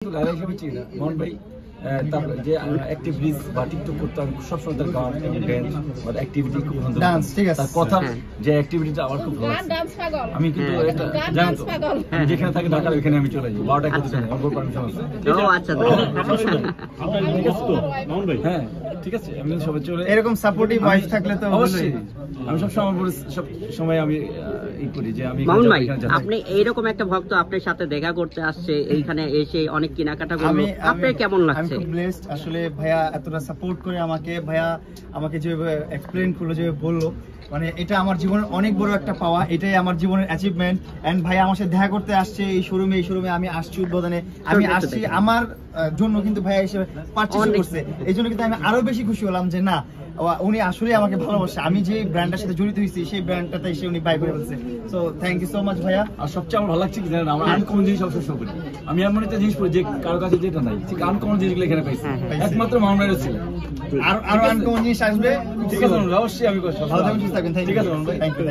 গায়ক হিসেবে চিনি না মোহন ভাই। তারপর যে অ্যাক্টিভিটিস বা টিকটক করতে আমি সবসময় তার গান এবং ড্যান্স বা অ্যাক্টিভিটি খুব সুন্দর, তার কথা যে অ্যাক্টিভিটিটা আমার খুব ভালো লাগে। আমি কিন্তু একটা জানি তো আমি যেখানে থাকি ঢাকার ওইখানে আমি চলে যাই 12টা করতে জানি আমার পারমিশন আছে। আচ্ছা মোহন ভাই, হ্যাঁ ঠিক আছে, আমি সবাই চলে এরকম সাপোর্টিভ ওয়াইফ থাকলে তো অবশ্যই। আমি সব সময় আমি ই করি যে আমি মামুন ভাই, আপনি এইরকম একটা ভক্ত আপনার সাথে দেখা করতে আসছে, এইখানে এসে অনেক কেনাকাটা করলো, আপনার কেমন লাগছে? আমি খুব ব্লেসড আসলে। ভাইয়া এতটা সাপোর্ট করে ভাইয়া আমাকে যেভাবে এক্সপ্লেইন করলো, যেভাবে বললো, মানে এটা আমার জীবনের অনেক বড় একটা পাওয়া, এটাই আমার জীবনের অ্যাচিভমেন্ট। এন্ড ভাইয়া আমার সাথে দেখা করতে আসছে এই শোরুমে আমি আসছি উদ্বোধনে, আমি আসছি আমার জন্য, কিন্তু ভাইয়া এসে পারচেজ করছে, এই জন্য কিন্তু আমি আরো বেশি খুশি হলাম যে না, উনি আসলে আমাকে ভালোবাসে। আমি যে ব্র্যান্ডের সাথে জড়িত হয়েছি সেই ব্র্যান্ডটাতে এসে উনি বাই করে ফেলছে। So thank you so much ভাইয়া। আর সবচেয়ে আমার ভালো লাগছে কি জানেন, আমার আনকমন জিনিস সবসময় শো করি। আমি এমন একটা জিনিস পড়ি যে কারো কাছে যেটা নাই, ঠিক আনকমন জিনিসগুলো এখানে পাইছি, একমাত্র মামুনের ছিল। আরো আনকমন জিনিস আসবে, ঠিক আছে অবশ্যই। আমি ভালো থাকবেন, সুস্থ থাকবেন। ঠিক আছে মোহন ভাই, থ্যাংক ইউ।